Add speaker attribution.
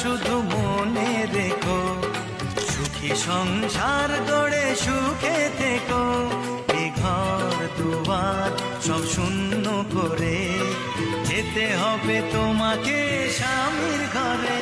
Speaker 1: শুধু মনে রেখো, সুখী সংসার গড়ে সুখে থেকো। এ ঘর দুয়ার সব শূন্য করে যেতে হবে তোমাকে স্বামীর ঘরে।